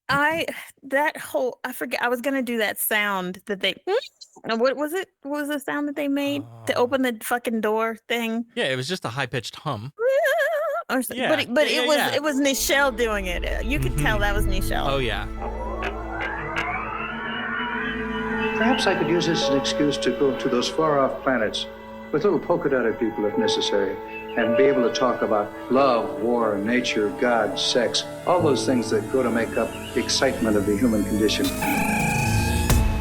I forget. I was gonna do that sound that they. What was it? What was the sound that they made to open the fucking door thing? Yeah, it was just a high-pitched hum. But Yeah. it was Nichelle doing it. You could tell that was Nichelle. Oh, yeah. Perhaps I could use this as an excuse to go to those far-off planets with little polka-dotted people if necessary, and be able to talk about love, war, nature, God, sex, all those things that go to make up the excitement of the human condition.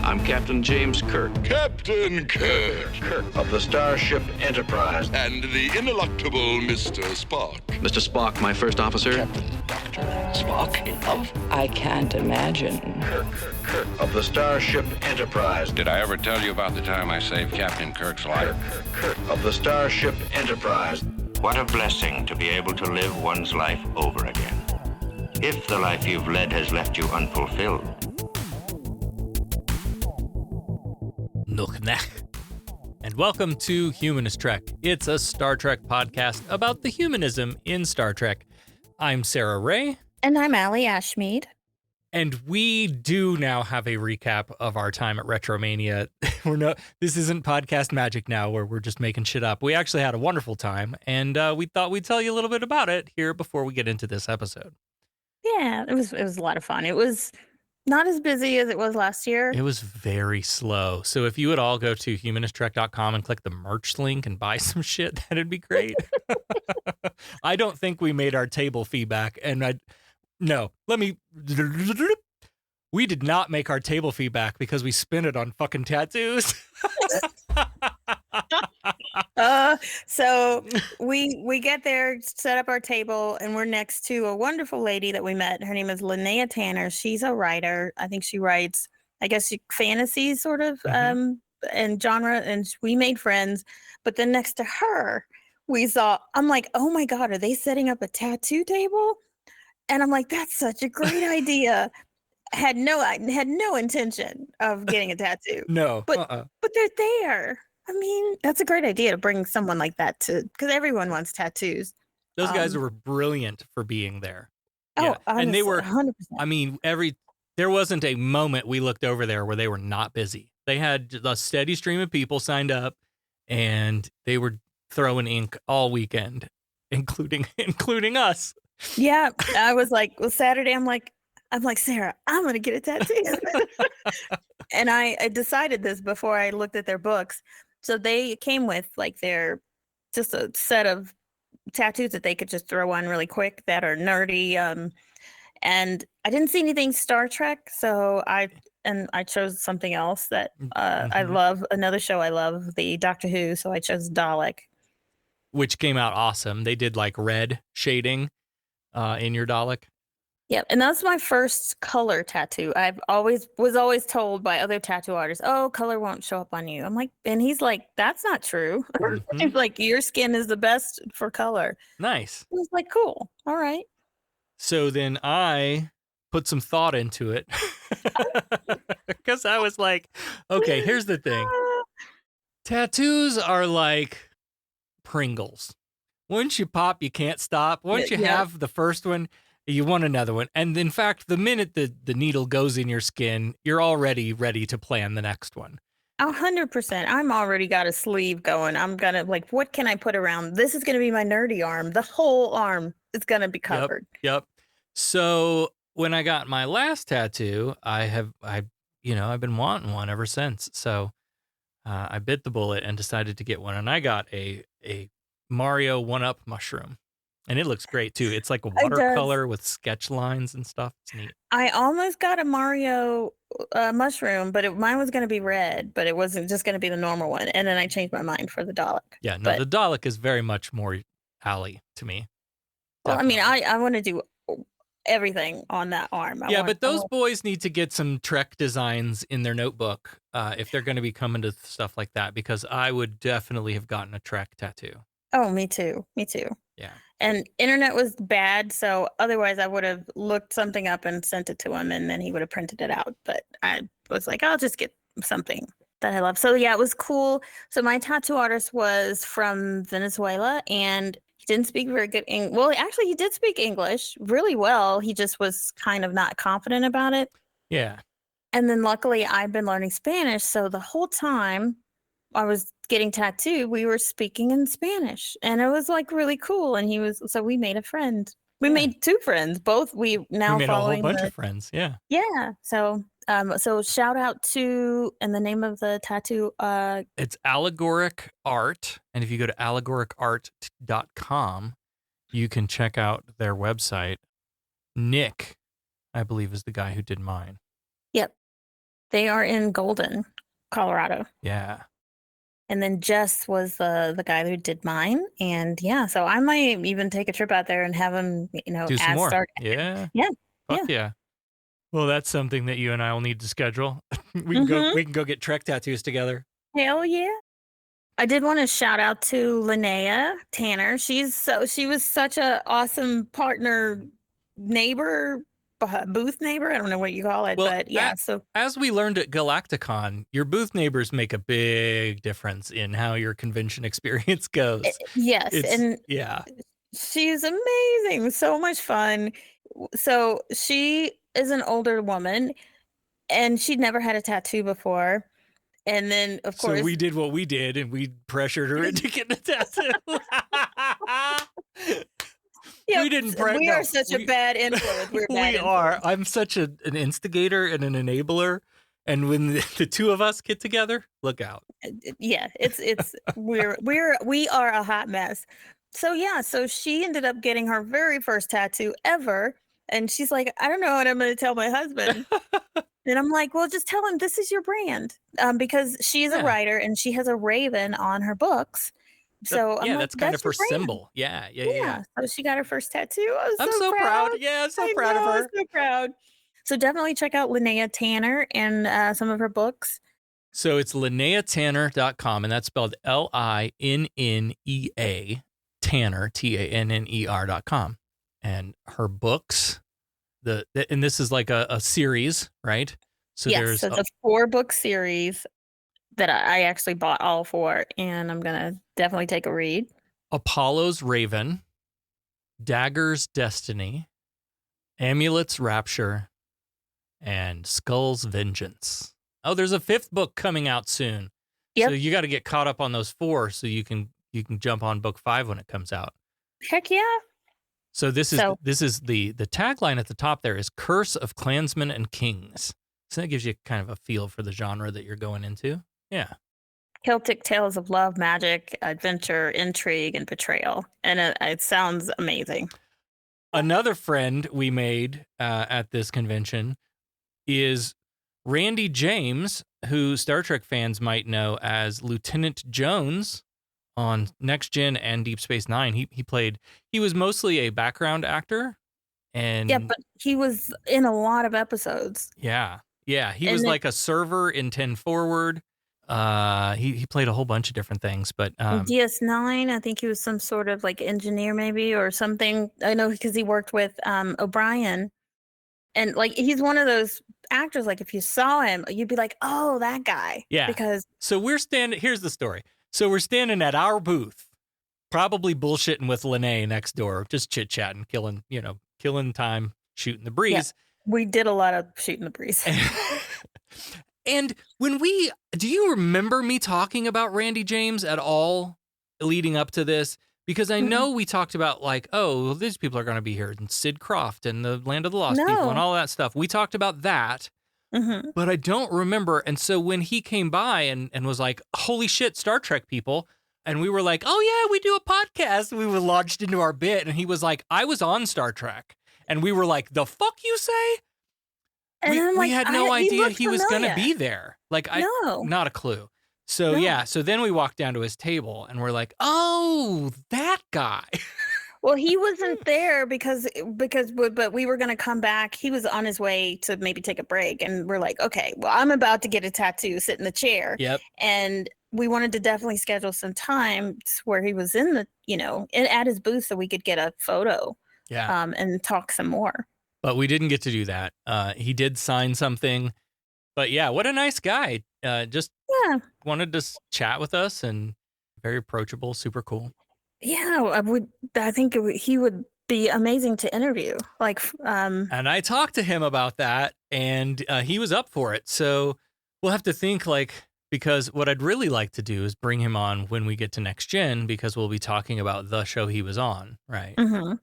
I'm Captain James Kirk. Captain Kirk. Kirk of the Starship Enterprise. And the ineluctable Mr. Spock. Mr. Spock, my first officer. Captain Dr. Spock of... I can't imagine. Kirk of the Starship Enterprise. Did I ever tell you about the time I saved Captain Kirk's life? Kirk of the Starship Enterprise. What a blessing to be able to live one's life over again. If the life you've led has left you unfulfilled. And welcome to Humanist Trek. It's a Star Trek podcast about the humanism in Star Trek. I'm Sarah Ray. And I'm Allie Ashmead. And we do now have a recap of our time at RetroMania. This isn't podcast magic now where we're just making shit up. We actually had a wonderful time, and we thought we'd tell you a little bit about it here before we get into this episode. Yeah, it was a lot of fun. It was not as busy as it was last year. It was very slow. So if you would all go to humanisttrek.com and click the merch link and buy some shit, that'd be great. I don't think we made our table feedback. We did not make our table feedback because we spent it on fucking tattoos. So we get there, set up our table, and we're next to a wonderful lady that we met. Her name is Linnea Tanner. She's a writer. I think she writes, fantasy sort of and genre, and we made friends. But then next to her, I'm like, oh my God, are they setting up a tattoo table? And I'm like, that's such a great idea. Had no intention of getting a tattoo. No, but they're there. I mean, that's a great idea to bring someone like that because everyone wants tattoos. Those guys were brilliant for being there. Oh, yeah. Honestly, and they were 100%. I mean, there wasn't a moment we looked over there where they were not busy. They had a steady stream of people signed up, and they were throwing ink all weekend, including us. Yeah, I was like, Saturday, I'm like, Sarah, I'm going to get a tattoo. And I decided this before I looked at their books. So they came with just a set of tattoos that they could just throw on really quick that are nerdy. And I didn't see anything Star Trek. So I chose something else that I love. Another show I love, the Doctor Who. So I chose Dalek. Which came out awesome. They did red shading in your Dalek. Yeah, and that's my first color tattoo. Was always told by other tattoo artists, oh, color won't show up on you. I'm like, and he's like, that's not true. He's like, your skin is the best for color. Nice. I was like, cool. All right. So then I put some thought into it because I was like, okay, here's the thing. Tattoos are like Pringles. Once you pop, you can't stop. Once you have the first one, you want another one. And in fact, the minute the needle goes in your skin, you're already ready to plan the next one. 100%. I'm already got a sleeve going. I'm going to what can I put around? This is going to be my nerdy arm. The whole arm is going to be covered. Yep. So when I got my last tattoo, I've been wanting one ever since. So I bit the bullet and decided to get one. And I got a Mario 1-Up mushroom. And it looks great, too. It's like a watercolor with sketch lines and stuff. It's neat. I almost got a Mario mushroom, but mine was going to be red, but it wasn't just going to be the normal one. And then I changed my mind for the Dalek. Yeah, no, the Dalek is very much more Allie to me. Definitely. Well, I mean, I want to do everything on that arm. But those boys need to get some Trek designs in their notebook if they're going to be coming to stuff like that, because I would definitely have gotten a Trek tattoo. Oh, me too. Yeah. And internet was bad, so otherwise I would have looked something up and sent it to him, and then he would have printed it out. But I was like, I'll just get something that I love. So yeah, it was cool. So my tattoo artist was from Venezuela, and Didn't speak very good English. Well, actually, he did speak English really well. He just was kind of not confident about it. Yeah. And then luckily, I've been learning Spanish. So the whole time I was getting tattooed, we were speaking in Spanish. And it was like really cool. And so we made a friend. We made 2 friends. Both we now made a whole following bunch of friends. Yeah. Yeah. So shout out to, and the name of the tattoo, It's Allegoric Art. And if you go to allegoricart.com, you can check out their website. Nick, I believe, is the guy who did mine. Yep. They are in Golden, Colorado. Yeah. And then Jess was the guy who did mine. And yeah, so I might even take a trip out there and have him, Do some more. start. Yeah. Yeah. Fuck yeah. Well, that's something that you and I will need to schedule. We can go get Trek tattoos together. Hell yeah. I did want to shout out to Linnea Tanner. She was such a awesome partner, neighbor, booth neighbor. I don't know what you call it, Well, but yeah. So as we learned at Galacticon, your booth neighbors make a big difference in how your convention experience goes. Yes, and yeah, she's amazing. So much fun. So she is an older woman, and she'd never had a tattoo before. And then, of course, so we did what we did, and we pressured her into getting a tattoo. We didn't. We are such a bad influence. We're bad we are. I'm such an instigator and an enabler, and when the 2 of us get together, look out. Yeah, it's we are a hot mess. So yeah, so she ended up getting her very first tattoo ever, and she's like, I don't know what I'm going to tell my husband. And I'm like, well, just tell him this is your brand, because she's a writer and she has a raven on her books. So I'm like, that's kind of her brand. symbol. Yeah. So she got her first tattoo. I'm so proud. Yeah, I'm so proud of her. I'm so proud. So definitely check out Linnea Tanner and some of her books. So it's LinneaTanner.com, and that's spelled Linnea Tanner, TANNER.com. And her books, and this is like a series, right? So yes, so it's a 4-book series that I actually bought all 4, and I'm going to definitely take a read. Apollo's Raven, Dagger's Destiny, Amulet's Rapture, and Skull's Vengeance. Oh, there's a 5th book coming out soon. Yep. So you got to get caught up on those 4 so you can jump on book 5 when it comes out. Heck yeah. So this is the tagline at the top there is Curse of Clansmen and Kings. So that gives you kind of a feel for the genre that you're going into. Yeah. Celtic tales of love, magic, adventure, intrigue, and betrayal. And it sounds amazing. Another friend we made at this convention is Randy James, who Star Trek fans might know as Lieutenant Jones on Next Gen and Deep Space Nine. He was mostly a background actor. And yeah, but he was in a lot of episodes. Yeah. He was like a server in 10 Forward. He played a whole bunch of different things, but DS9, I think he was some sort of like engineer maybe or something. I know because he worked with O'Brien, and like he's one of those actors. Like if you saw him, you'd be like, "Oh, that guy." Yeah. Because so here's the story. So we're standing at our booth, probably bullshitting with Linnea next door, just chit chatting, killing time, shooting the breeze. Yeah, we did a lot of shooting the breeze. And do you remember me talking about Randy James at all leading up to this? Because I know we talked about like, oh, these people are going to be here, and Sid Croft and the Land of the Lost People and all that stuff. We talked about that, but I don't remember. And so when he came by and was like, holy shit, Star Trek people. And we were like, oh yeah, we do a podcast. We were launched into our bit. And he was like, I was on Star Trek. And we were like, the fuck you say? And we had no idea he was going to be there. Like, not a clue. So, so then we walked down to his table and we're like, oh, that guy. Well, he wasn't there because but we were going to come back. He was on his way to maybe take a break. And we're like, okay, well, I'm about to get a tattoo, sit in the chair. Yep. And we wanted to definitely schedule some time where he was in the, at his booth so we could get a photo. Yeah. And talk some more. But we didn't get to do that. He did sign something. But yeah, what a nice guy. Just wanted to chat with us and very approachable, super cool. Yeah, I think he would be amazing to interview. Like, And I talked to him about that, and he was up for it. So we'll have to think, like, because what I'd really like to do is bring him on when we get to Next Gen, because we'll be talking about the show he was on, right? mm-hmm.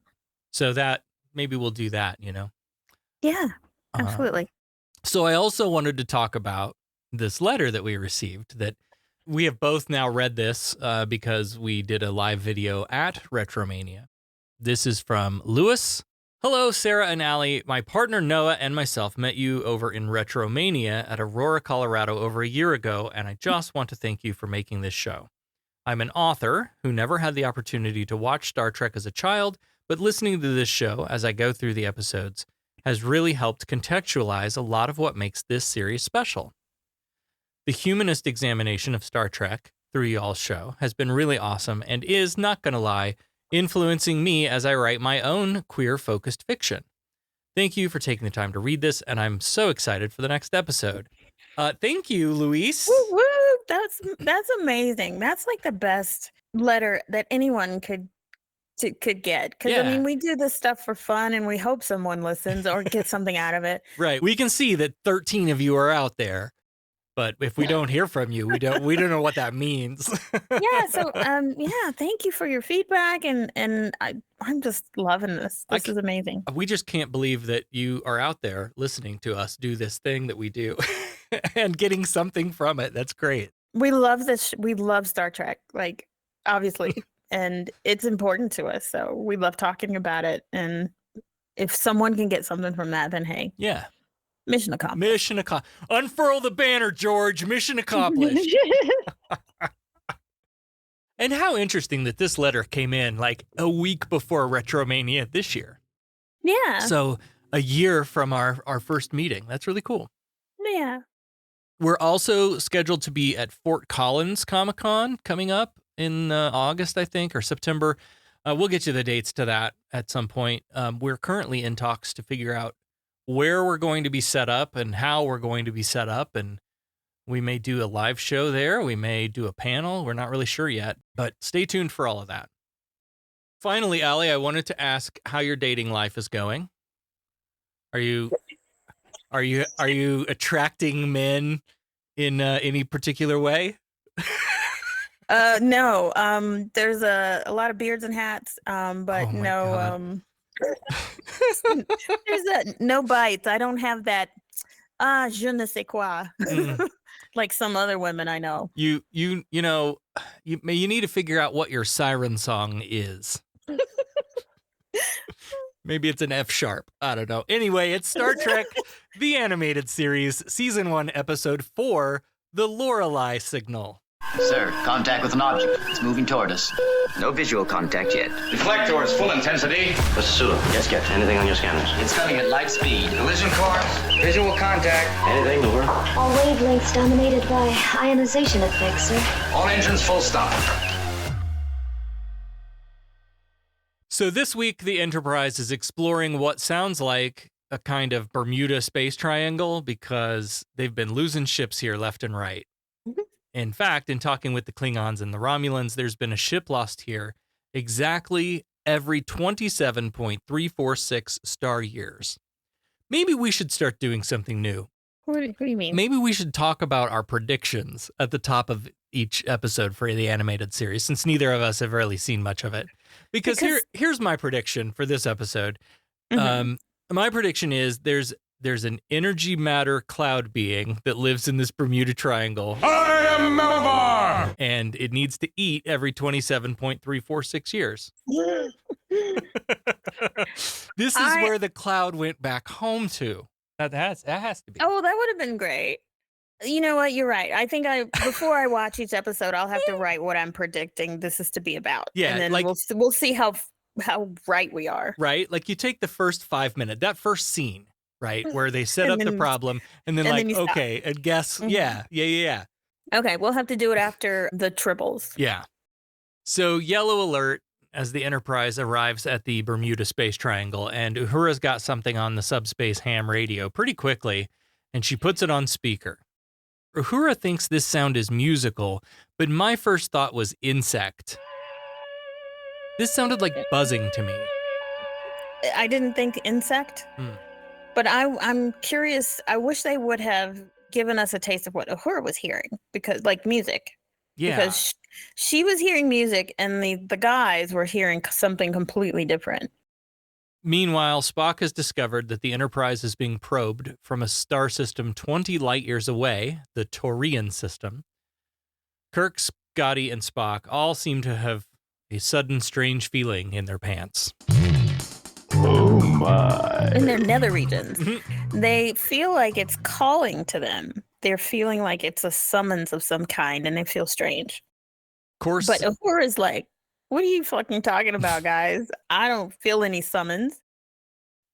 So that maybe we'll do that, Yeah, absolutely. So I also wanted to talk about this letter that we received, that we have both now read this because we did a live video at RetroMania. This is from Lewis. Hello, Sarah and Allie. My partner Noah and myself met you over in RetroMania at Aurora, Colorado over a year ago, and I just want to thank you for making this show. I'm an author who never had the opportunity to watch Star Trek as a child, but listening to this show as I go through the episodes has really helped contextualize a lot of what makes this series special. The humanist examination of Star Trek through y'all's show has been really awesome and is, not gonna lie, influencing me as I write my own queer-focused fiction. Thank you for taking the time to read this, and I'm so excited for the next episode. Thank you, Luis. Woo, woo. That's amazing. That's like the best letter that anyone could get. Because Yeah. I mean, we do this stuff for fun, and we hope someone listens or gets something out of it. Right. We can see that 13 of you are out there, but if we don't hear from you, we don't know what that means. Yeah. So, yeah. Thank you for your feedback, and I'm just loving this. This is amazing. We just can't believe that you are out there listening to us do this thing that we do and getting something from it. That's great. We love this. We love Star Trek, like, obviously, and it's important to us. So we love talking about it. And if someone can get something from that, then hey, yeah, mission accomplished. Mission accomplished. Unfurl the banner, George. Mission accomplished. And how interesting that this letter came in like a week before RetroMania this year. Yeah. So a year from our first meeting. That's really cool. Yeah. We're also scheduled to be at Fort Collins Comic-Con coming up in August, I think, or September. We'll get you the dates to that at some point. We're currently in talks to figure out where we're going to be set up and how we're going to be set up. And we may do a live show there. We may do a panel. We're not really sure yet, but stay tuned for all of that. Finally, Allie, I wanted to ask how your dating life is going. Are you attracting men in any particular way? No. There's a lot of beards and hats. But no. There's no bites. I don't have that. Je ne sais quoi. Like some other women I know. You need to figure out what your siren song is. Maybe it's an F sharp. I don't know. Anyway, it's Star Trek, the animated series, season 1, episode 4, The Lorelei Signal. Sir, contact with an object. It's moving toward us. No visual contact yet. Deflector is full intensity. Mr. Sulu, yes, Captain. Anything on your scanners? It's coming at light speed. Collision course. Visual contact. Anything, over? All wavelengths dominated by ionization effects, sir. All engines full stop. So this week, the Enterprise is exploring what sounds like a kind of Bermuda space triangle because they've been losing ships here left and right. In fact, in talking with the Klingons and the Romulans, there's been a ship lost here exactly every 27.346 star years. Maybe we should start doing something new. What do you mean? Maybe we should talk about our predictions at the top of each episode for the animated series, since neither of us have really seen much of it. Because here's my prediction for this episode. My prediction is there's an energy matter cloud being that lives in this Bermuda Triangle. I am Melllvar! And it needs to eat every 27.346 years. This is where the cloud went back home to. That has to be. Oh, that would have been great. You know what? You're right. I think before I watch each episode, I'll have to write what I'm predicting this is to be about. Yeah, and then like, we'll see how right we are. Right? Like you take the first 5 minutes, that first scene, right, where they set up the problem, and then okay, and guess, yeah. Okay, we'll have to do it after the triples. Yeah. So yellow alert as the Enterprise arrives at the Bermuda Space Triangle, and Uhura's got something on the subspace ham radio pretty quickly, and she puts it on speaker. Uhura thinks this sound is musical, but my first thought was insect. This sounded like buzzing to me. I didn't think insect, but I'm curious. I wish they would have given us a taste of what Uhura was hearing, because like music. Yeah. Because she was hearing music and the guys were hearing something completely different. Meanwhile, Spock has discovered that the Enterprise is being probed from a star system 20 light years away, the Taurian system. Kirk, Scotty, and Spock all seem to have a sudden strange feeling in their pants. Oh my. In their nether regions. They feel like it's calling to them. They're feeling like it's a summons of some kind, and they feel strange. Of course. But Uhura's like, what are you fucking talking about, guys? I don't feel any summons.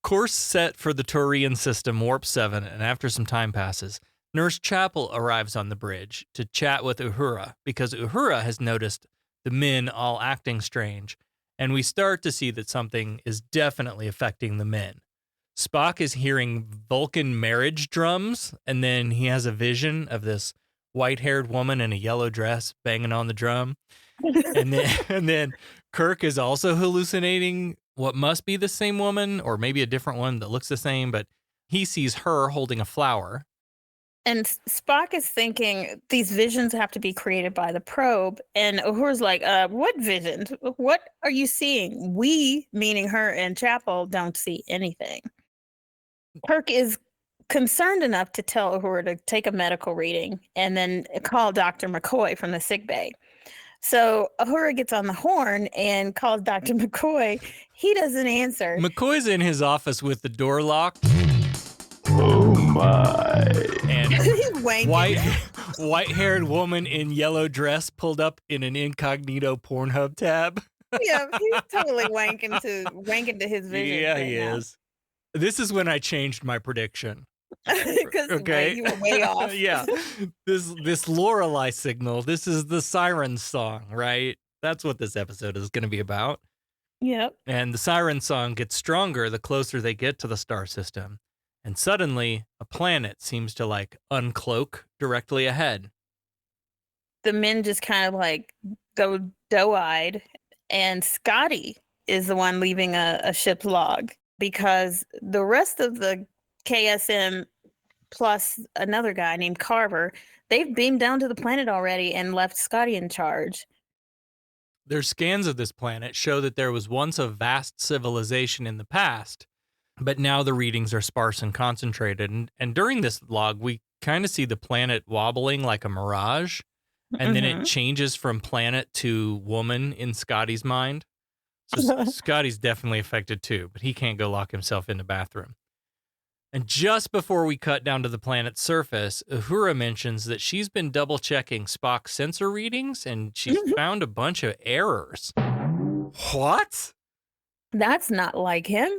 Course set for the Taurian system, Warp 7, and after some time passes, Nurse Chapel arrives on the bridge to chat with Uhura, because Uhura has noticed the men all acting strange, and we start to see that something is definitely affecting the men. Spock is hearing Vulcan marriage drums, and then he has a vision of this white-haired woman in a yellow dress banging on the drum. and then Kirk is also hallucinating what must be the same woman, or maybe a different one that looks the same, but he sees her holding a flower. And Spock is thinking these visions have to be created by the probe. And Uhura's like, what visions? What are you seeing? We, meaning her and Chapel, don't see anything. Kirk is concerned enough to tell Uhura to take a medical reading and then call Dr. McCoy from the sickbay. So Uhura gets on the horn and calls Dr. McCoy. He doesn't answer. McCoy's in his office with the door locked. Oh my. And He's wanking. white-haired woman in yellow dress pulled up in an incognito Pornhub tab. Yeah, he's totally wanking to his vision. Yeah, he is. This is when I changed my prediction. Because Okay. you were way off. Yeah. This Lorelei signal, this is the siren song, right? That's what this episode is going to be about. Yep. And the siren song gets stronger the closer they get to the star system. And suddenly, a planet seems to like uncloak directly ahead. The men just kind of like go doe-eyed, and Scotty is the one leaving a ship's log, because the rest of the KSM plus another guy named Carver, they've beamed down to the planet already and left Scotty in charge. Their scans of this planet show that there was once a vast civilization in the past, but now the readings are sparse and concentrated. And during this log, we kind of see the planet wobbling like a mirage, and then it changes from planet to woman in Scotty's mind. So Scotty's definitely affected too, but he can't go lock himself in the bathroom. And just before we cut down to the planet's surface, Uhura mentions that she's been double-checking Spock's sensor readings, and she's found a bunch of errors. What? That's not like him.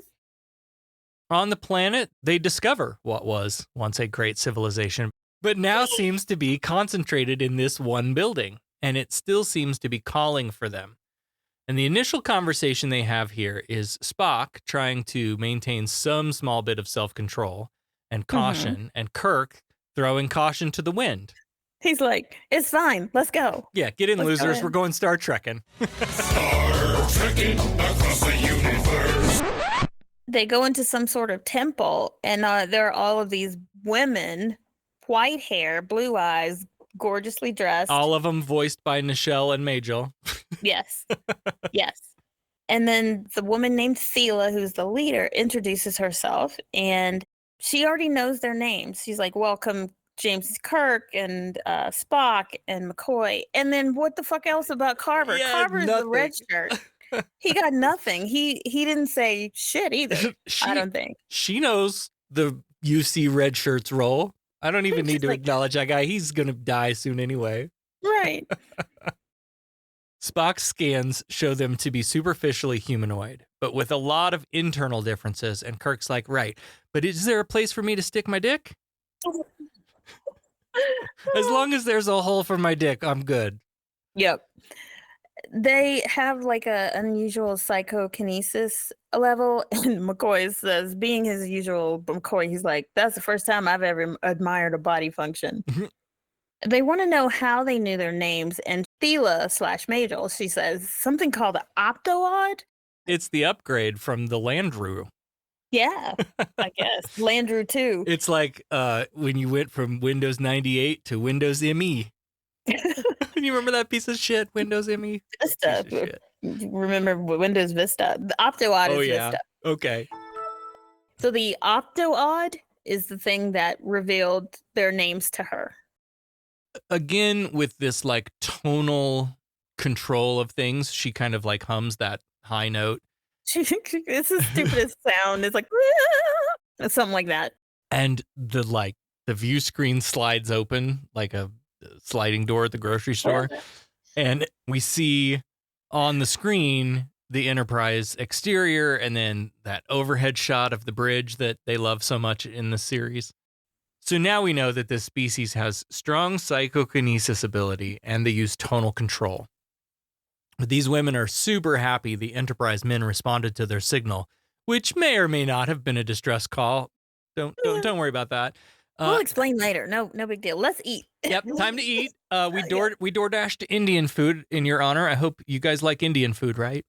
On the planet, they discover what was once a great civilization, but now seems to be concentrated in this one building, and it still seems to be calling for them. And the initial conversation they have here is Spock trying to maintain some small bit of self-control and caution, and Kirk throwing caution to the wind. He's like, it's fine. Let's go. Yeah, get in, Let's go losers. in. We're going Star Trekking. Star trekking across the universe. They go into some sort of temple, and there are all of these women, white hair, blue eyes, gorgeously dressed. All of them voiced by Nichelle and Majel. Yes. Yes. And then the woman named Thela, who's the leader, introduces herself, and she already knows their names. She's like, welcome, James Kirk and Spock and McCoy. And then what the fuck else about Carver? Yeah, Carver's the nothing. red shirt. He got nothing. He didn't say shit either. I don't think. She knows the UC red shirt's role. I don't even need She's to like- acknowledge that guy. He's going to die soon anyway. Right. Spock's scans show them to be superficially humanoid, but with a lot of internal differences. And Kirk's like, right, but is there a place for me to stick my dick? As long as there's a hole for my dick, I'm good. Yep. They have like a unusual psychokinesis level, and McCoy says, being his usual McCoy, he's like, that's the first time I've ever admired a body function. They want to know how they knew their names, and Thela / Majel, she says something called the Optoad. It's the upgrade from the Landru. Yeah, I guess. Landru 2. It's like when you went from Windows 98 to Windows ME. You remember that piece of shit, Windows ME? Vista. Remember Windows Vista. The Optoad is Vista. Okay. So the Optoad is the thing that revealed their names to her. Again, with this like tonal control of things, she kind of like hums that high note. It's the stupidest sound. It's like something like that. And the view screen slides open like a sliding door at the grocery store. And we see on the screen the Enterprise exterior and then that overhead shot of the bridge that they love so much in the series. So now we know that this species has strong psychokinesis ability and they use tonal control. But these women are super happy the Enterprise men responded to their signal, which may or may not have been a distress call. Don't worry about that. We'll explain later. No big deal. Let's eat. Yep, time to eat. We DoorDashed Indian food in your honor. I hope you guys like Indian food, right?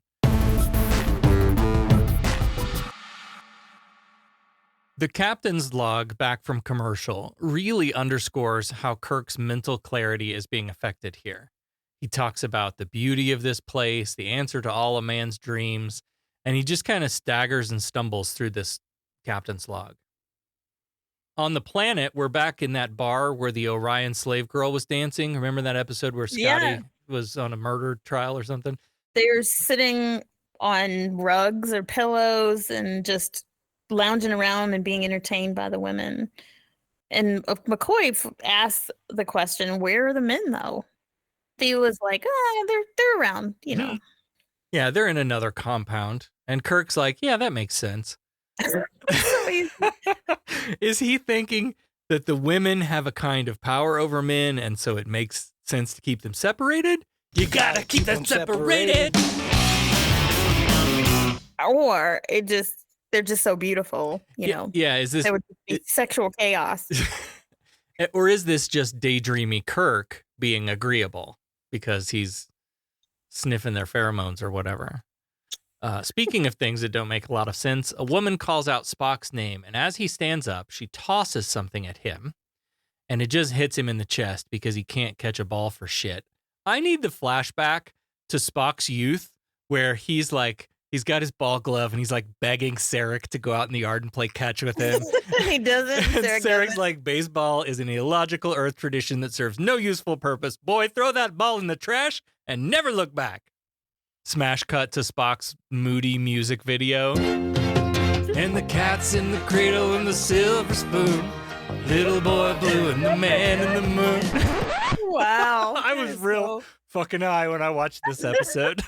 The captain's log back from commercial really underscores how Kirk's mental clarity is being affected here. He talks about the beauty of this place, the answer to all a man's dreams, and he just kind of staggers and stumbles through this captain's log. On the planet, we're back in that bar where the Orion slave girl was dancing. Remember that episode where Scotty was on a murder trial or something? They're sitting on rugs or pillows and just lounging around and being entertained by the women. And McCoy asks the question, where are the men, though? Thela's like, they're around, you know. Yeah, they're in another compound. And Kirk's like, yeah, that makes sense. So easy. Is he thinking that the women have a kind of power over men and so it makes sense to keep them separated? You gotta keep them separated. Or they're just so beautiful, you know. Yeah, is this there would be sexual chaos? Or is this just daydreamy Kirk being agreeable because he's sniffing their pheromones or whatever? Speaking of things that don't make a lot of sense, a woman calls out Spock's name, and as he stands up, she tosses something at him, and it just hits him in the chest because he can't catch a ball for shit. I need the flashback to Spock's youth where he's got his ball glove and he's like begging Sarek to go out in the yard and play catch with him. He doesn't. And Sarek's like, baseball is an illogical Earth tradition that serves no useful purpose. Boy, throw that ball in the trash and never look back. Smash cut to Spock's moody music video. And the cat's in the cradle and the silver spoon. Little boy blue and the man in the moon. Wow. I was real fucking high when I watched this episode.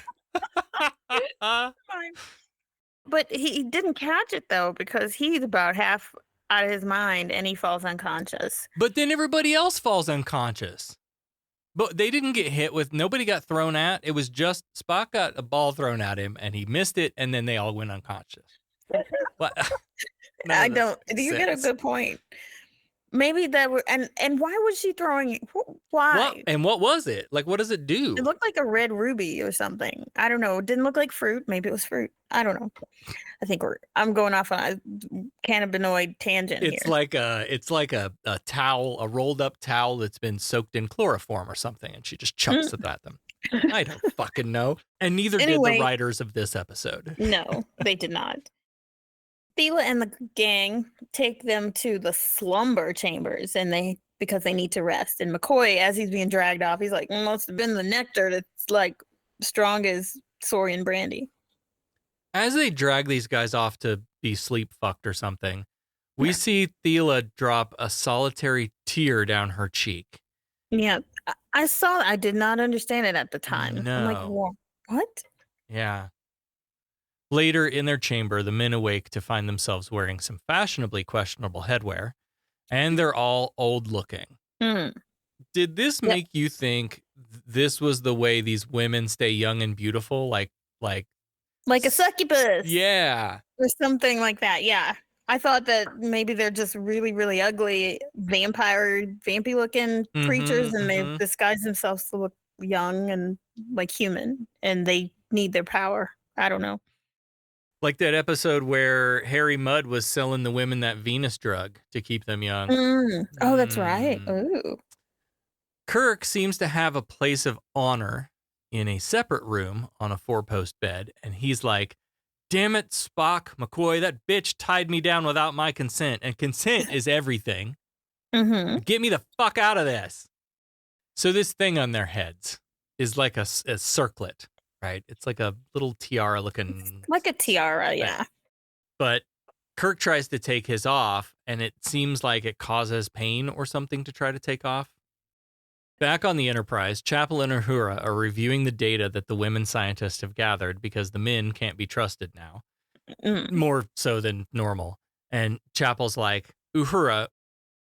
But he didn't catch it, though, because he's about half out of his mind and he falls unconscious. But then everybody else falls unconscious. But they didn't get hit with, nobody got thrown at. It was just Spock got a ball thrown at him and he missed it and then they all went unconscious. What? I don't. You get a good point. Maybe that were and why was she throwing it? Why? And what was it? Like, what does it do? It looked like a red ruby or something. I don't know. It didn't look like fruit. Maybe it was fruit. I don't know. I think I'm going off on a cannabinoid tangent it's here. Like a towel, a rolled up towel that's been soaked in chloroform or something, and she just chucks it at them. I don't fucking know. And neither did the writers of this episode. No, they did not. Thela and the gang take them to the slumber chambers because they need to rest. And McCoy, as he's being dragged off, he's like, must have been the nectar that's like strong as Saurian brandy. As they drag these guys off to be sleep fucked or something, we see Thela drop a solitary tear down her cheek. Yeah, I did not understand it at the time. No. I'm like, what? Yeah. Later in their chamber, the men awake to find themselves wearing some fashionably questionable headwear, and they're all old looking. Did this make you think this was the way these women stay young and beautiful? Like a succubus. Yeah. Or something like that. Yeah. I thought that maybe they're just really, really ugly vampy looking creatures and they disguise themselves to look young and like human, and they need their power. I don't know. Like that episode where Harry Mudd was selling the women that Venus drug to keep them young. Oh, that's right. Mm. Ooh. Kirk seems to have a place of honor in a separate room on a 4-post bed, and he's like, damn it, Spock, McCoy, that bitch tied me down without my consent, and consent is everything. Get me the fuck out of this. So this thing on their heads is like a circlet, right? It's like a little tiara looking. Like a tiara, yeah. But Kirk tries to take his off, and it seems like it causes pain or something to try to take off. Back on the Enterprise, Chapel and Uhura are reviewing the data that the women scientists have gathered because the men can't be trusted now. More so than normal. And Chapel's like, Uhura,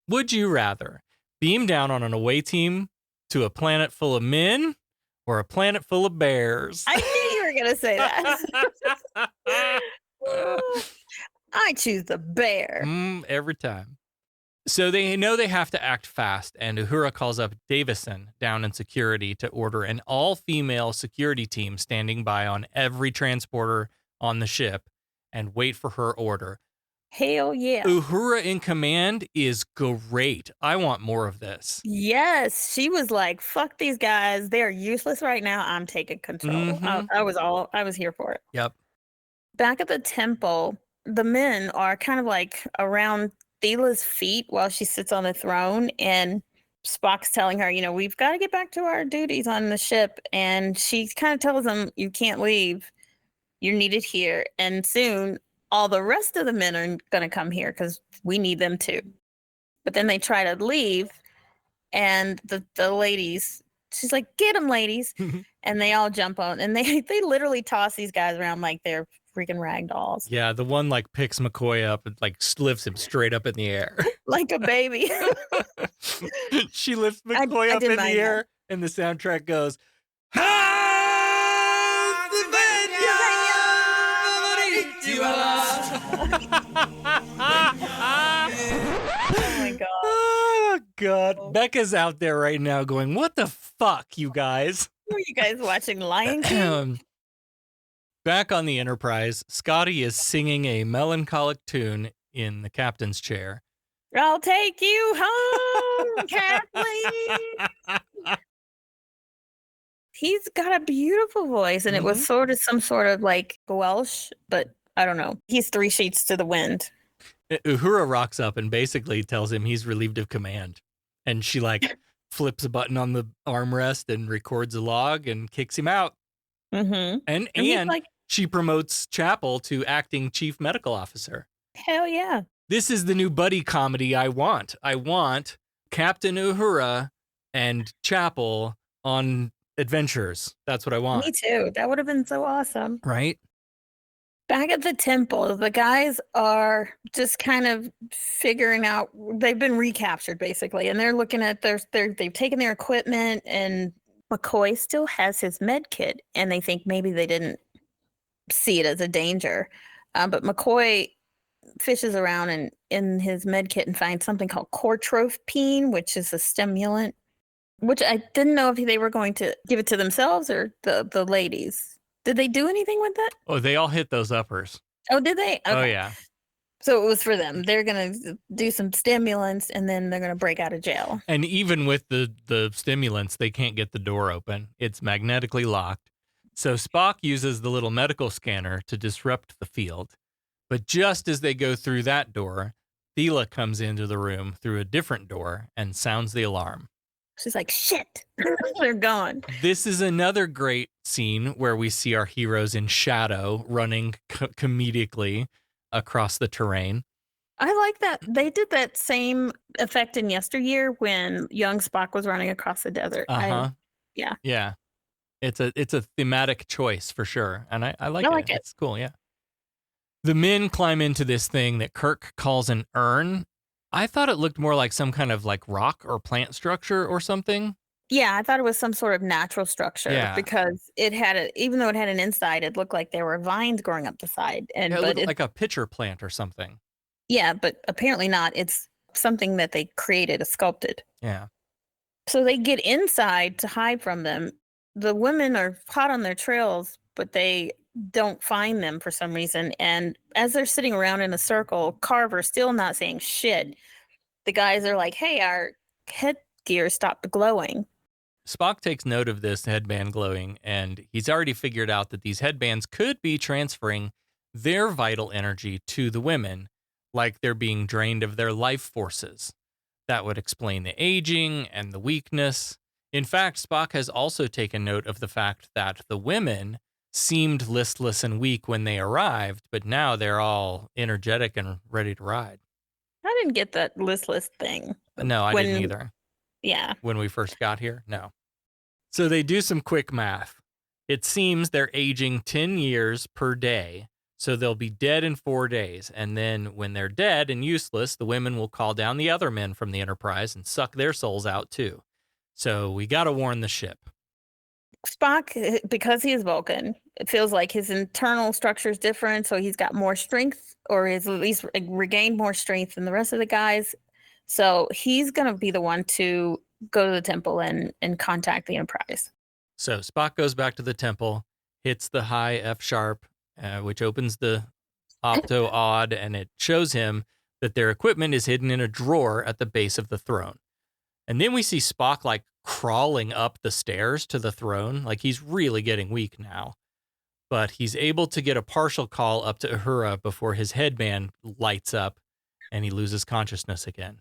would you rather beam down on an away team to a planet full of men or a planet full of bears? I knew you were going to say that. I choose the bear. Every time. So they know they have to act fast, and Uhura calls up Davison down in security to order an all-female security team standing by on every transporter on the ship and wait for her order. Hell yeah. Uhura in command is great. I want more of this. Yes, she was like, fuck these guys. They're useless right now. I'm taking control. I was here for it. Yep. Back at the temple, the men are kind of like around Thiela's feet while she sits on the throne, and Spock's telling her, you know, we've got to get back to our duties on the ship. And she kind of tells him, you can't leave. You're needed here. And soon all the rest of the men are going to come here because we need them too. But then they try to leave, and the ladies, she's like, get them, ladies. And they all jump on, and they literally toss these guys around like they're freaking rag dolls. Yeah, the one like picks McCoy up and like lifts him straight up in the air. Like a baby. She lifts McCoy up in the air, and the soundtrack goes, oh my God. Oh, God. Becca's out there right now going, what the fuck, you guys? Were you guys watching Lion King? Back on the Enterprise, Scotty is singing a melancholic tune in the captain's chair. I'll take you home, Kathleen. He's got a beautiful voice, and it was sort of some sort of like Welsh, but I don't know. He's 3 sheets to the wind. Uhura rocks up and basically tells him he's relieved of command. And she like flips a button on the armrest and records a log and kicks him out. And like, she promotes Chapel to acting chief medical officer. Hell yeah. This is the new buddy comedy I want. I want Captain Uhura and Chapel on adventures. That's what I want. Me too. That would have been so awesome. Right? Back at the temple, the guys are just kind of figuring out, they've been recaptured basically, and they're looking at they've taken their equipment, and McCoy still has his med kit, and they think maybe they didn't see it as a danger. But McCoy fishes around in his med kit and finds something called cortropine, which is a stimulant, which I didn't know if they were going to give it to themselves or the ladies. Did they do anything with that? Oh, they all hit those uppers. Oh, did they? Okay. Oh, yeah. So it was for them. They're going to do some stimulants, and then they're going to break out of jail. And even with the stimulants, they can't get the door open. It's magnetically locked. So Spock uses the little medical scanner to disrupt the field. But just as they go through that door, Thiela comes into the room through a different door and sounds the alarm. She's like, shit, they're gone. This is another great scene where we see our heroes in shadow running comedically across the terrain. I like that. They did that same effect in Yesteryear when young Spock was running across the desert. Yeah. Yeah. It's a thematic choice for sure. And I like it. It's cool, yeah. The men climb into this thing that Kirk calls an urn. I thought it looked more like some kind of like rock or plant structure or something. Yeah, I thought it was some sort of natural structure because it had even though it had an inside, it looked like there were vines growing up the side. And it looked like a pitcher plant or something. Yeah, but apparently not. It's something that they created, sculpted. Yeah. So they get inside to hide from them, the women are hot on their trails, but they don't find them for some reason. And as they're sitting around in a circle, Carver still not saying shit. The guys are like, hey, our headgear stopped glowing. Spock takes note of this headband glowing, and he's already figured out that these headbands could be transferring their vital energy to the women, like they're being drained of their life forces. That would explain the aging and the weakness. In fact, Spock has also taken note of the fact that the women seemed listless and weak when they arrived, but now they're all energetic and ready to ride. I didn't get that listless thing. No, I didn't either. Yeah. When we first got here, no. So they do some quick math. It seems they're aging 10 years per day, so they'll be dead in 4 days. And then when they're dead and useless, the women will call down the other men from the Enterprise and suck their souls out too. So we got to warn the ship. Spock, because he is Vulcan, it feels like his internal structure is different, so he's got more strength, or he's at least regained more strength than the rest of the guys. So he's going to be the one to go to the temple and contact the Enterprise. So Spock goes back to the temple, hits the high F sharp, which opens the opto odd, and it shows him that their equipment is hidden in a drawer at the base of the throne. And then we see Spock like crawling up the stairs to the throne, like he's really getting weak now. But he's able to get a partial call up to Uhura before his headband lights up and he loses consciousness again.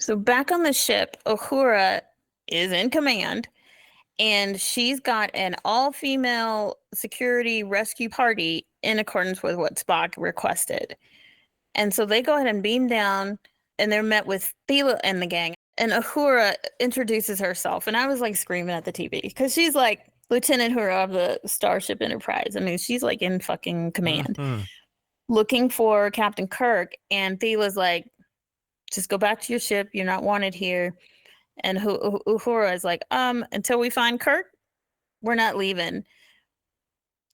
So back on the ship, Uhura is in command, and she's got an all-female security rescue party in accordance with what Spock requested. And so they go ahead and beam down, and they're met with Thela and the gang. And Uhura introduces herself, and I was like screaming at the TV because she's like Lieutenant Uhura of the Starship Enterprise. I mean, she's like in fucking command, looking for Captain Kirk. And Thela's like, just go back to your ship. You're not wanted here. And Uhura is like, until we find Kirk, we're not leaving.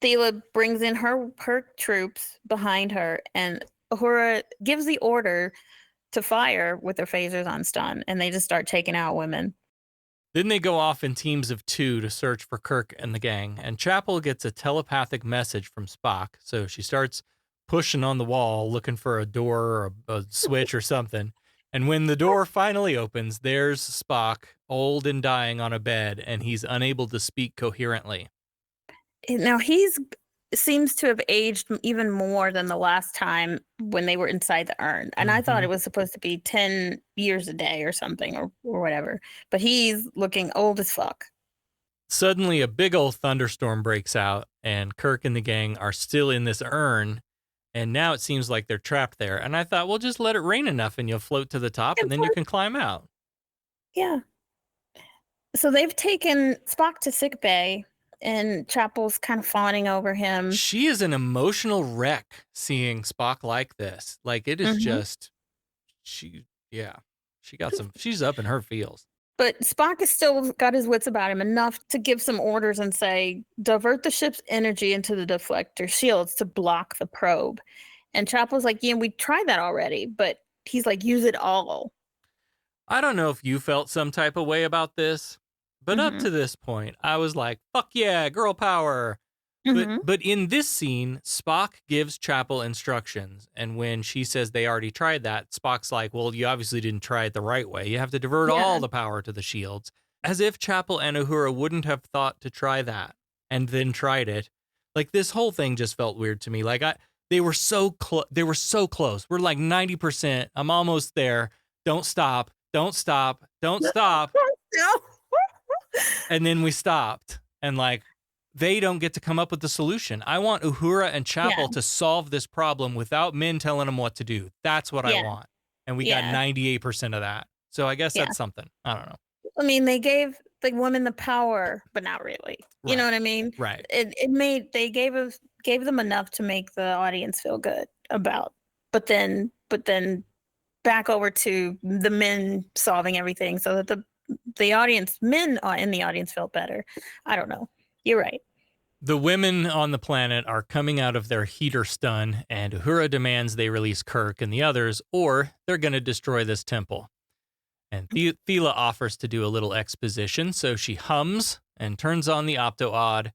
Thela brings in her troops behind her, and Uhura gives the order to fire with their phasers on stun, and they just start taking out women. Then they go off in teams of 2 to search for Kirk and the gang, and Chapel gets a telepathic message from Spock, so she starts pushing on the wall, looking for a door or a switch or something. And when the door finally opens, there's Spock, old and dying on a bed, and he's unable to speak coherently. Now, seems to have aged even more than the last time when they were inside the urn. And I thought it was supposed to be 10 years a day or something or whatever. But he's looking old as fuck. Suddenly, a big old thunderstorm breaks out, and Kirk and the gang are still in this urn. And now it seems like they're trapped there. And I thought, well, just let it rain enough and you'll float to the top and then you can climb out. Yeah. So they've taken Spock to sick bay, and Chapel's kind of fawning over him. She is an emotional wreck seeing Spock like this. Like, it is just, she's up in her feels. But Spock has still got his wits about him enough to give some orders and say, divert the ship's energy into the deflector shields to block the probe. And Chapel's like, yeah, we tried that already, but he's like, use it all. I don't know if you felt some type of way about this, but up to this point, I was like, fuck yeah, girl power. But in this scene, Spock gives Chapel instructions. And when she says they already tried that, Spock's like, well, you obviously didn't try it the right way. You have to divert all the power to the shields. As if Chapel and Uhura wouldn't have thought to try that and then tried it. Like, this whole thing just felt weird to me. Like, they were so close. We're like 90%. I'm almost there. Don't stop. Don't stop. Don't stop. And then we stopped. And like, they don't get to come up with the solution. I want Uhura and Chapel to solve this problem without men telling them what to do. That's what I want. And we got 98% of that. So I guess that's something. I don't know. I mean, they gave the women the power, but not really. You know what I mean? Right. They gave them enough to make the audience feel good about. But then back over to the men solving everything so that the audience, men in the audience felt better. I don't know. You're right. The women on the planet are coming out of their heater stun, and Uhura demands they release Kirk and the others, or they're going to destroy this temple. And Thela offers to do a little exposition, so she hums and turns on the Opto-Odd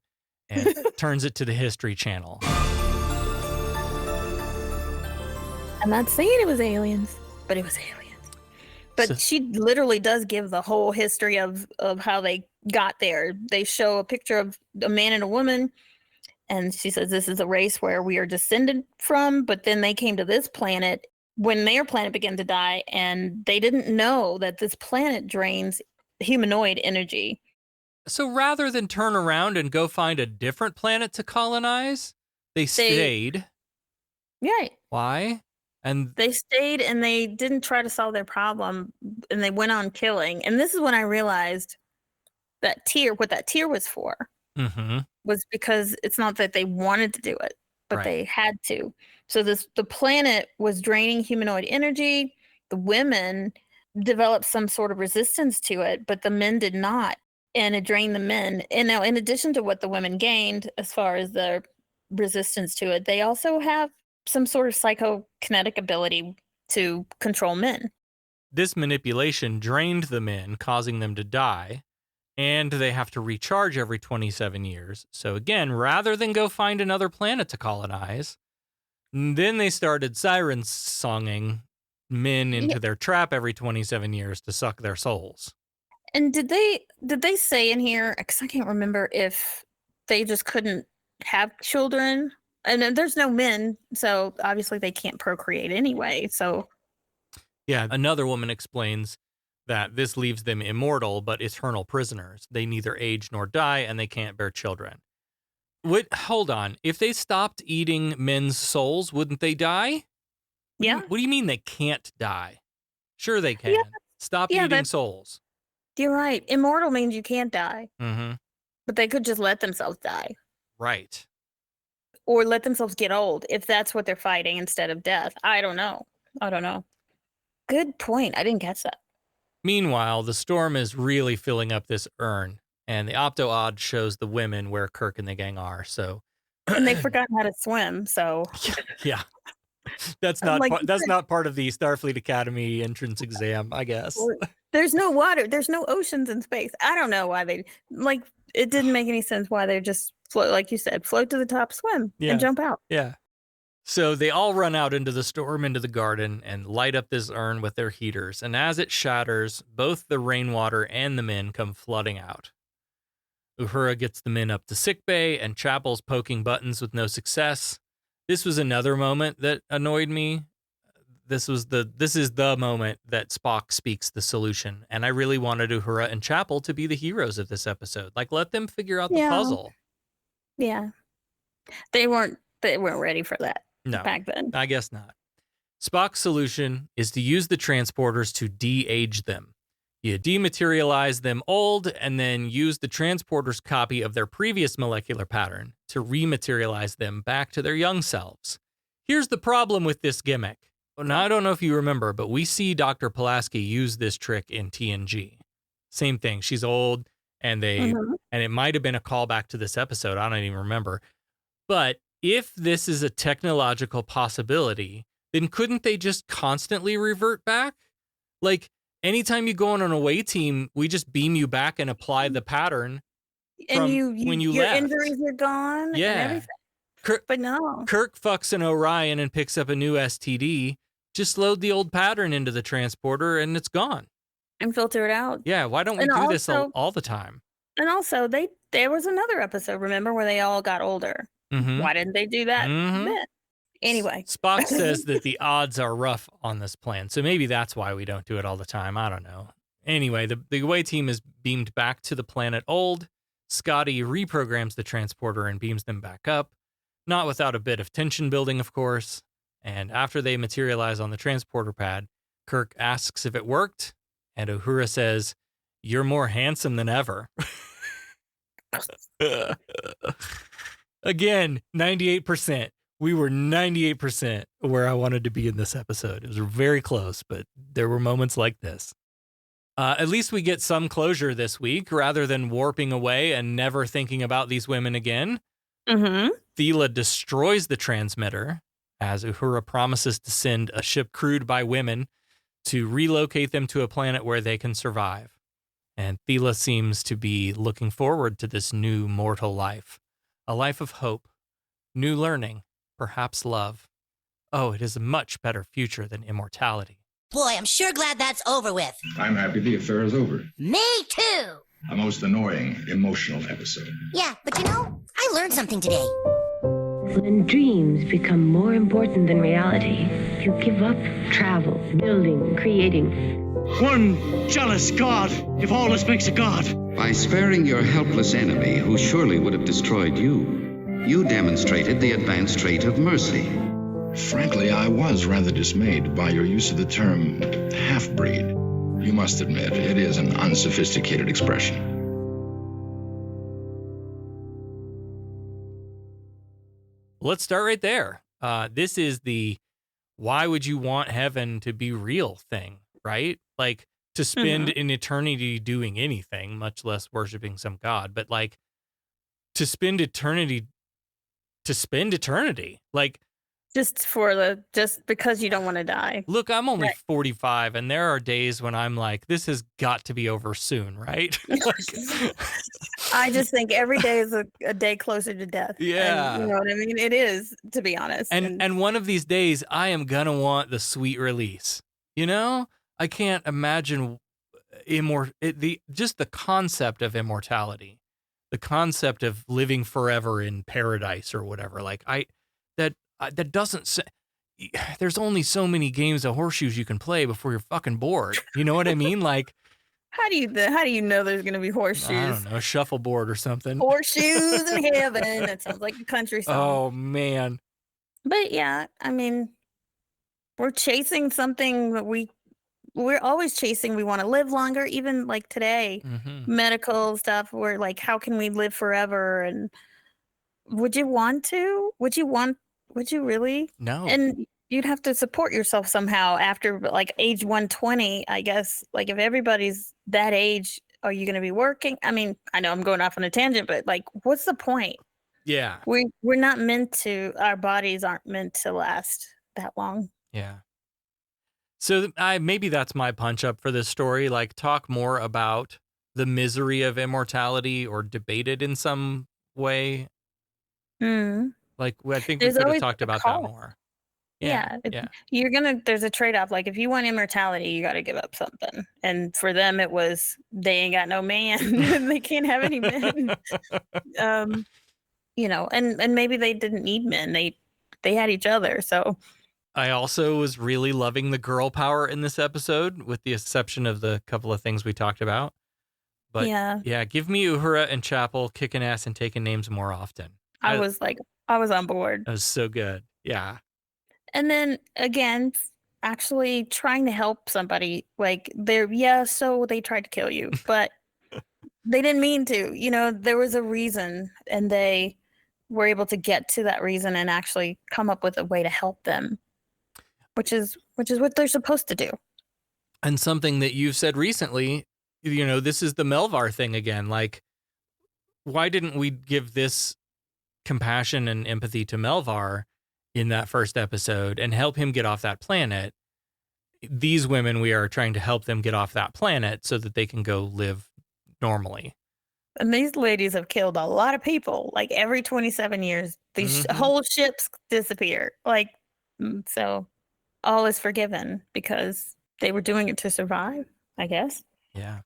and turns it to the History Channel. I'm not saying it was aliens, but it was aliens. But she literally does give the whole history of how they got there. They show a picture of a man and a woman, and she says this is a race where we are descended from, but then they came to this planet when their planet began to die, and they didn't know that this planet drains humanoid energy. So rather than turn around and go find a different planet to colonize, they stayed. Right. Why? And they stayed and they didn't try to solve their problem, and they went on killing. And this is when I realized that what that tier was for was because it's not that they wanted to do it, but they had to. So the planet was draining humanoid energy. The women developed some sort of resistance to it, but the men did not. And it drained the men. And now, in addition to what the women gained as far as the resistance to it, they also have some sort of psychokinetic ability to control men. This manipulation drained the men, causing them to die, and they have to recharge every 27 years. So again, rather than go find another planet to colonize, then they started siren songing men into their trap every 27 years to suck their souls. And did they say in here, because I can't remember if they just couldn't have children? And then there's no men, so obviously they can't procreate anyway. So, yeah, another woman explains that this leaves them immortal but eternal prisoners. They neither age nor die, and they can't bear children. Hold on. If they stopped eating men's souls, wouldn't they die? Yeah. What do you mean they can't die? Sure they can. Yeah. Stop eating souls. You're right. Immortal means you can't die. Mm-hmm. But they could just let themselves die. Right. Or let themselves get old if that's what they're fighting instead of death. I don't know. Good point. I didn't catch that. Meanwhile, the storm is really filling up this urn, and the Opto-Odd shows the women where Kirk and the gang are. So, and they've forgotten how to swim. So, yeah, that's not part of the Starfleet Academy entrance exam, I guess. There's no water. There's no oceans in space. I don't know why they it didn't make any sense why they just float, like you said, float to the top, swim, and jump out. Yeah. So they all run out into the storm, into the garden, and light up this urn with their heaters. And as it shatters, both the rainwater and the men come flooding out. Uhura gets the men up to sickbay, and Chapel's poking buttons with no success. This was another moment that annoyed me. This is the moment that Spock speaks the solution. And I really wanted Uhura and Chapel to be the heroes of this episode. Like, let them figure out the puzzle. Yeah. They weren't ready for that back then. I guess not. Spock's solution is to use the transporters to de-age them. You dematerialize them old and then use the transporter's copy of their previous molecular pattern to rematerialize them back to their young selves. Here's the problem with this gimmick. Now, I don't know if you remember, but we see Dr. Pulaski use this trick in TNG. Same thing. She's old, and and it might have been a callback to this episode. I don't even remember. But if this is a technological possibility, then couldn't they just constantly revert back? Like, anytime you go on an away team, we just beam you back and apply the pattern from when you your left. Injuries are gone. Yeah. And everything. But no. Kirk fucks an Orion and picks up a new STD. Just load the old pattern into the transporter and it's gone. And filter it out. Yeah, why don't we do this all the time? And also, there was another episode, remember, where they all got older. Why didn't they do that then? Anyway. Spock says that the odds are rough on this plan, so maybe that's why we don't do it all the time. I don't know. Anyway, the away team is beamed back to the planet Old. Scotty reprograms the transporter and beams them back up. Not without a bit of tension building, of course. And after they materialize on the transporter pad, Kirk asks if it worked, and Uhura says, "You're more handsome than ever." Again, 98%. We were 98% where I wanted to be in this episode. It was very close, but there were moments like this. At least we get some closure this week, rather than warping away and never thinking about these women again. Thela destroys the transmitter, as Uhura promises to send a ship crewed by women to relocate them to a planet where they can survive. And Thela seems to be looking forward to this new mortal life, a life of hope, new learning, perhaps love. Oh, it is a much better future than immortality. Boy, I'm sure glad that's over with. I'm happy the affair is over. Me too. A most annoying, emotional episode. Yeah, but you know, I learned something today. When dreams become more important than reality, you give up travel, building, creating. One jealous god, if all this makes a god. By sparing your helpless enemy, who surely would have destroyed you, you demonstrated the advanced trait of mercy. Frankly, I was rather dismayed by your use of the term half-breed. You must admit, it is an unsophisticated expression. Let's start right there. This is the why would you want heaven to be real thing, right? Like to spend an eternity doing anything, much less worshiping some god, but like to spend eternity, like just because you don't want to die. Look, I'm only 45 and there are days when I'm like, this has got to be over soon, right? I just think every day is a day closer to death. Yeah. And you know what I mean? It is, to be honest. And one of these days I am going to want the sweet release. You know, I can't imagine just the concept of immortality, the concept of living forever in paradise or whatever. Like that doesn't say, there's only so many games of horseshoes you can play before you're fucking bored. You know what I mean? Like, how do you know there's going to be horseshoes? I don't know, shuffleboard or something. Horseshoes in heaven. That sounds like a country song. Oh man. But yeah, I mean, we're chasing something that we're always chasing. We want to live longer, even like today, medical stuff. We're like, how can we live forever? And would you want to? Would you really? No. And you'd have to support yourself somehow after like age 120, I guess. Like if everybody's that age, are you going to be working? I mean, I know I'm going off on a tangent, but like, what's the point? Yeah. We're not meant to, our bodies aren't meant to last that long. Yeah. So maybe that's my punch up for this story. Like talk more about the misery of immortality or debate it in some way. Like I think we could have talked about that more. Yeah. There's a trade-off. Like if you want immortality, you got to give up something. And for them, it was, they ain't got no man. They can't have any men. You know, and maybe they didn't need men. They had each other. So I also was really loving the girl power in this episode, with the exception of the couple of things we talked about. But yeah, give me Uhura and Chapel kicking ass and taking names more often. I was on board. That was so good. Yeah. And then again, actually trying to help somebody, like so they tried to kill you, but they didn't mean to. You know, there was a reason, and they were able to get to that reason and actually come up with a way to help them, which is what they're supposed to do. And something that you've said recently, you know, this is the Melllvar thing again. Like, why didn't we give this compassion and empathy to Melllvar in that first episode and help him get off that planet? These women, we are trying to help them get off that planet so that they can go live normally. And these ladies have killed a lot of people. Like every 27 years, these whole ships disappear. Like, so all is forgiven because they were doing it to survive, I guess. Yeah.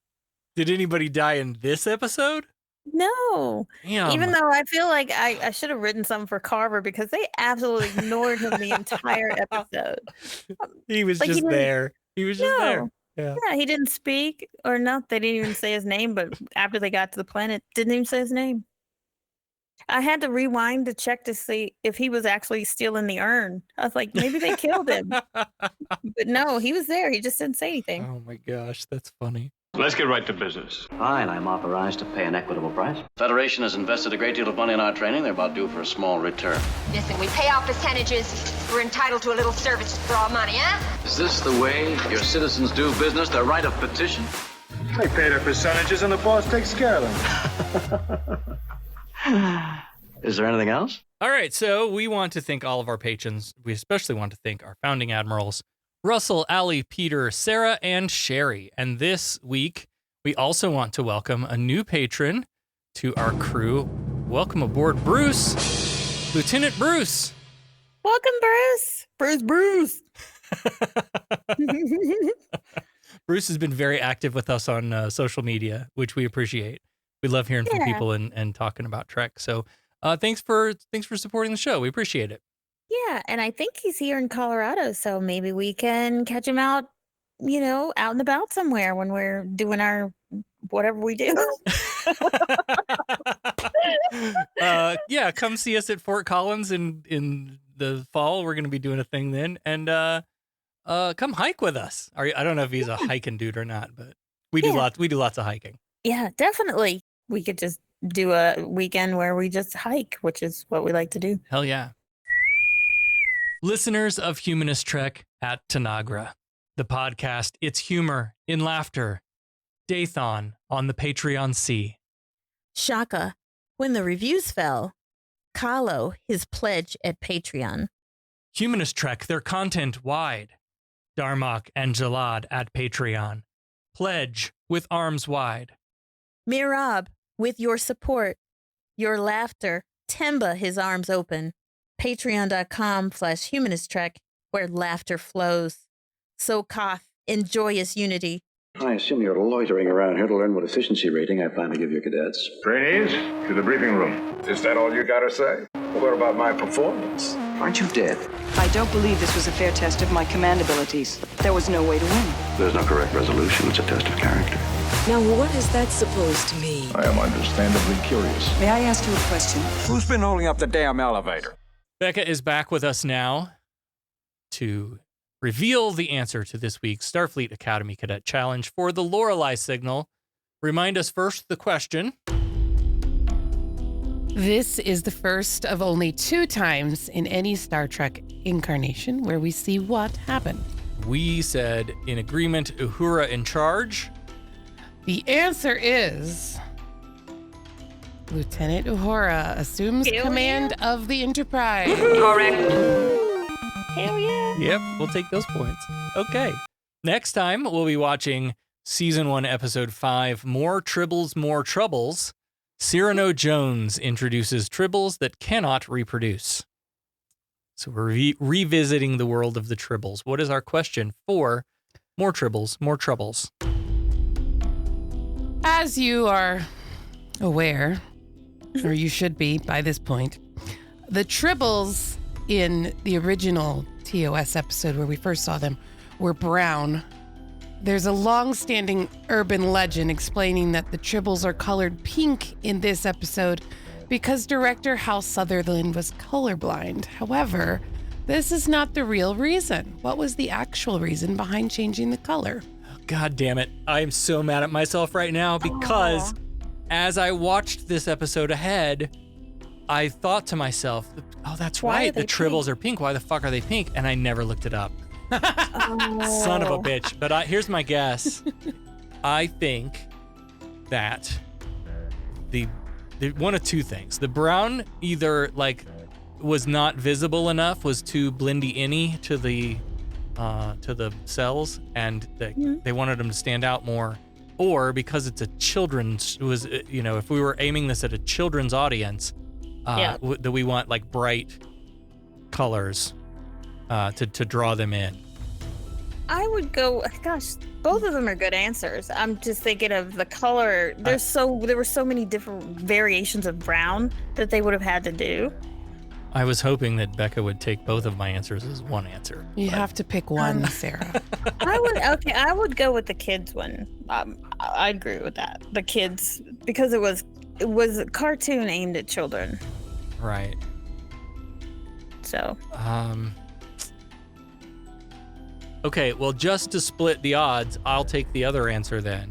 Did anybody die in this episode? No. Damn. Even though I feel like I should have written something for Carver because they absolutely ignored him the entire episode. He was just there. He was just there. Yeah, he didn't speak or no. They didn't even say his name. But after they got to the planet, didn't even say his name. I had to rewind to check to see if he was actually still in the urn. I was like, maybe they killed him. But no, he was there. He just didn't say anything. Oh my gosh, that's funny. Let's get right to business. Fine, I'm authorized to pay an equitable price. Federation has invested a great deal of money in our training. They're about due for a small return. Listen, we pay off percentages. We're entitled to a little service for our money, huh? Is this the way your citizens do business? Their right of petition? They pay their percentages and the boss takes care of them. Is there anything else? All right, so we want to thank all of our patrons. We especially want to thank our founding admirals, Russell, Allie, Peter, Sarah, and Sherry. And this week, we also want to welcome a new patron to our crew. Welcome aboard, Bruce. Lieutenant Bruce. Welcome, Bruce. Bruce. Bruce has been very active with us on social media, which we appreciate. We love hearing from people and talking about Trek. So thanks for supporting the show. We appreciate it. Yeah, and I think he's here in Colorado, so maybe we can catch him out, out and about somewhere when we're doing our whatever we do. Yeah, come see us at Fort Collins in the fall. We're going to be doing a thing then, and come hike with us. I don't know if he's a hiking dude or not, but we do lots of hiking. Yeah, definitely. We could just do a weekend where we just hike, which is what we like to do. Hell yeah. Listeners of Humanist Trek at Tanagra, the podcast, it's humor in laughter. Dathon on the Patreon Sea. Shaka, when the reviews fell. Kahlo, his pledge at Patreon. Humanist Trek, their content wide. Darmok and Jalad at Patreon. Pledge with arms wide. Mirab, with your support, your laughter, Temba, his arms open. Patreon.com/humanisttrek, where laughter flows. So Koth, in joyous unity. I assume you're loitering around here to learn what efficiency rating I plan to give your cadets. Trainees, to the briefing room. Is that all you gotta say? What about my performance? Aren't you dead? I don't believe this was a fair test of my command abilities. There was no way to win. There's no correct resolution. It's a test of character. Now, what is that supposed to mean? I am understandably curious. May I ask you a question? Who's been holding up the damn elevator? Becca is back with us now to reveal the answer to this week's Starfleet Academy Cadet Challenge for the Lorelei signal. Remind us first the question. This is the first of only 2 times in any Star Trek incarnation where we see what happened. We said in agreement, Uhura in charge. The answer is Lieutenant Uhura assumes command of the Enterprise. Correct. Hell yeah. Yep, we'll take those points. Okay. Next time, we'll be watching Season 1, Episode 5, More Tribbles, More Troubles. Cyrano Jones introduces tribbles that cannot reproduce. So we're revisiting the world of the tribbles. What is our question for More Tribbles, More Troubles? As you are aware, or you should be by this point, the tribbles in the original TOS episode where we first saw them were brown. There's a long-standing urban legend explaining that the tribbles are colored pink in this episode because director Hal Sutherland was colorblind. However, this is not the real reason. What was the actual reason behind changing the color? God damn it. I am so mad at myself right now because as I watched this episode ahead, I thought to myself, oh, that's right. The tribbles are pink. Why the fuck are they pink? And I never looked it up. Son of a bitch. But here's my guess. I think that the one of two things. The brown either was not visible enough, was too blendy-inny to the cells, and they wanted them to stand out more, or because it's a children's, if we were aiming this at a children's audience, that we want bright colors to draw them in. I would go, gosh, both of them are good answers. I'm just thinking of the color. There were so many different variations of brown that they would have had to do. I was hoping that Becca would take both of my answers as one answer. You have to pick one, Sarah. I would go with the kids one. I agree with that. The kids, because it was a cartoon aimed at children. Right. So. Okay, well, just to split the odds, I'll take the other answer then,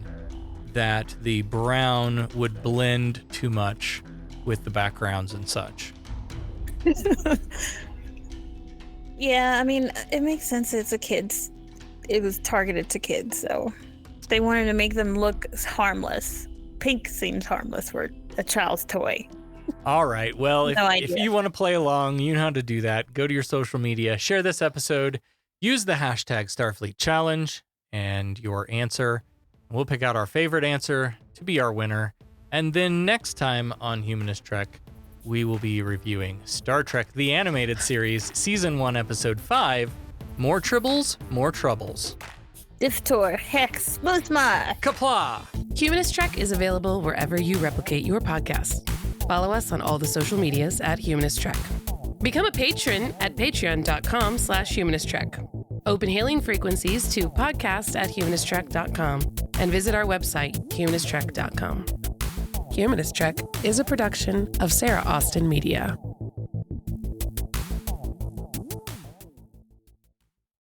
that the brown would blend too much with the backgrounds and such. Yeah, I mean, it makes sense. It was targeted to kids, so they wanted to make them look harmless. Pink seems harmless for a child's toy. All right, well, if you want to play along, you know how to do that. Go to your social media, share this episode, use the hashtag Starfleet Challenge and your answer. We'll pick out our favorite answer to be our winner. And then next time on Humanist Trek, we will be reviewing Star Trek The Animated Series, Season 1, Episode 5, More Tribbles, More Troubles. Diftor, Hex, Smoothma, Kapla! Humanist Trek is available wherever you replicate your podcast. Follow us on all the social medias at Humanist Trek. Become a patron at patreon.com/humanisttrek. Open hailing frequencies to podcast@humanisttrek.com and visit our website, humanisttrek.com. Humanist Trek is a production of Sarah Austin Media.